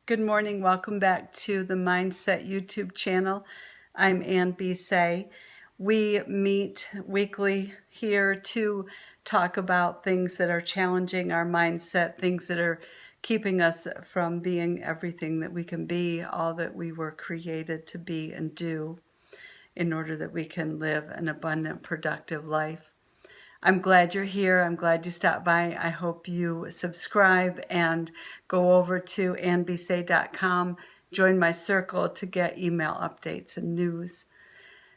Good morning. Welcome back to the Mindset YouTube channel. I'm Ann B. Say. We meet weekly here to talk about things that are challenging our mindset, things that are keeping us from being everything that we can be, all that we were created to be and do in order that we can live an abundant, productive life. I'm glad you're here. I'm glad you stopped by. I hope you subscribe and go over to annbsay.com. Join my circle to get email updates and news.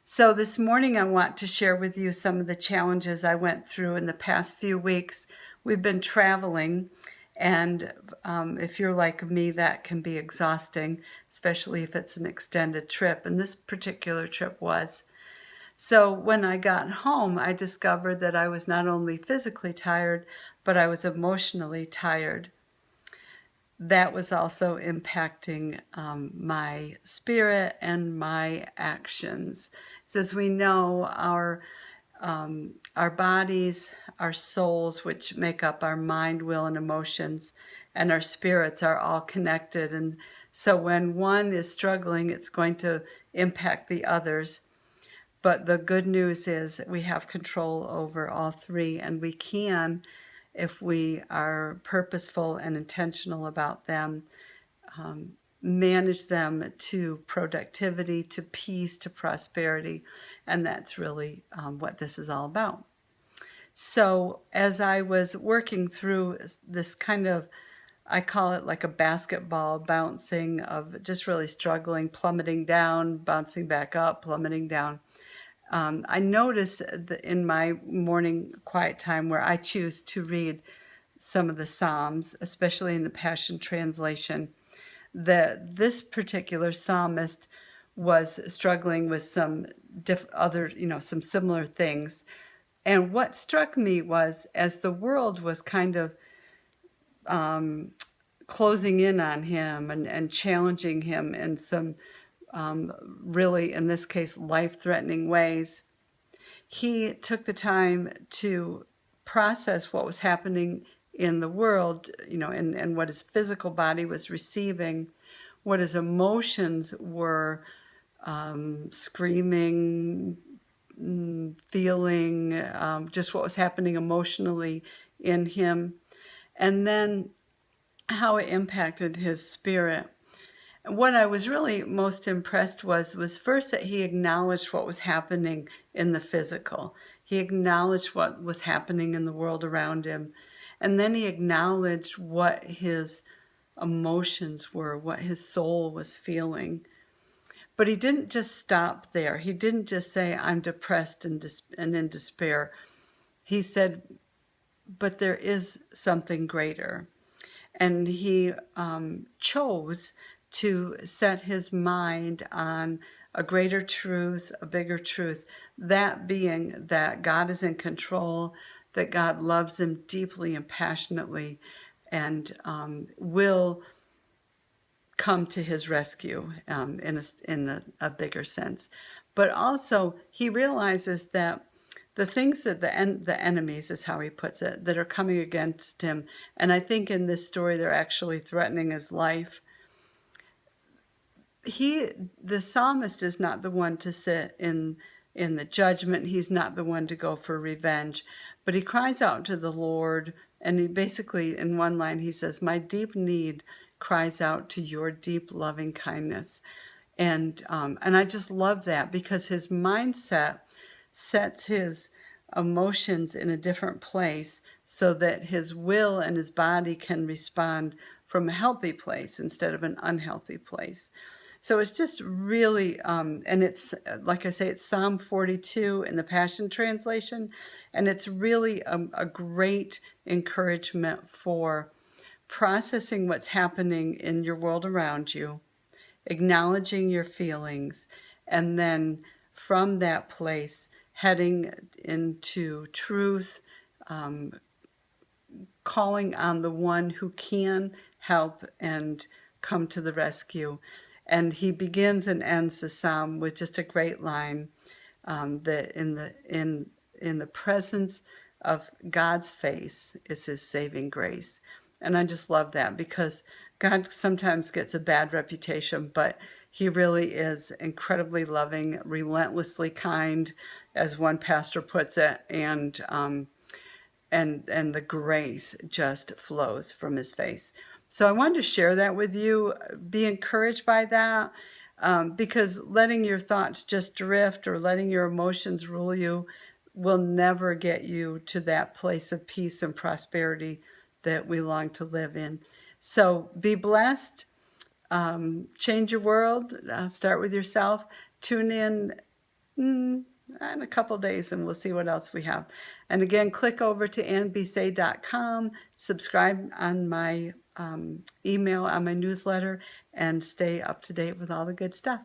So this morning I want to share with you some of the challenges I went through in the past few weeks. We've been traveling, and if you're like me, that can be exhausting, especially if it's an extended trip. And this particular trip was. So when I got home, I discovered that I was not only physically tired, but I was emotionally tired. That was also impacting my spirit and my actions. So as we know, our bodies, our souls, which make up our mind, will, and emotions, and our spirits are all connected. And so when one is struggling, it's going to impact the others. But the good news is we have control over all three, and we can, if we are purposeful and intentional about them, manage them to productivity, to peace, to prosperity. And that's really what this is all about. So as I was working through this kind of, I call it like a basketball bouncing of just really struggling, plummeting down, bouncing back up, plummeting down. I notice that in my morning quiet time where I choose to read some of the Psalms, especially in the Passion Translation, that this particular psalmist was struggling with some other, some similar things. And what struck me was as the world was kind of closing in on him and challenging him in some really, in this case, life-threatening ways, he took the time to process what was happening in the world, and what his physical body was receiving, what his emotions were screaming, feeling, just what was happening emotionally in him, and then how it impacted his spirit. What I was really most impressed was first that he acknowledged what was happening in the physical. He acknowledged what was happening in the world around him. And then he acknowledged what his emotions were, what his soul was feeling. But he didn't just stop there. He didn't just say, I'm depressed and in despair. He said, but there is something greater. And he chose to set his mind on a greater truth, a bigger truth, that being that God is in control, that God loves him deeply and passionately, and will come to his rescue in a bigger sense. But also, he realizes that the things that the enemies, is how he puts it, that are coming against him, and I think in this story they're actually threatening his life. The psalmist is not the one to sit in the judgment. He's not the one to go for revenge, but he cries out to the Lord, and he basically, in one line, he says, "My deep need cries out to your deep loving kindness," and I just love that because his mindset sets his emotions in a different place so that his will and his body can respond from a healthy place instead of an unhealthy place. So it's just really, and it's, like I say, it's Psalm 42 in the Passion Translation, and it's really a great encouragement for processing what's happening in your world around you, acknowledging your feelings, and then from that place, heading into truth, calling on the one who can help and come to the rescue. And he begins and ends the psalm with just a great line, that in the presence of God's face is his saving grace. And I just love that because God sometimes gets a bad reputation, but he really is incredibly loving, relentlessly kind, as one pastor puts it, and the grace just flows from his face. So I wanted to share that with you. Be encouraged by that, because letting your thoughts just drift or letting your emotions rule you will never get you to that place of peace and prosperity that we long to live in. So be blessed. Change your world. Start with yourself. Tune in a couple days and we'll see what else we have. And again, click over to annbsay.com, subscribe on my email, on my newsletter, and stay up to date with all the good stuff.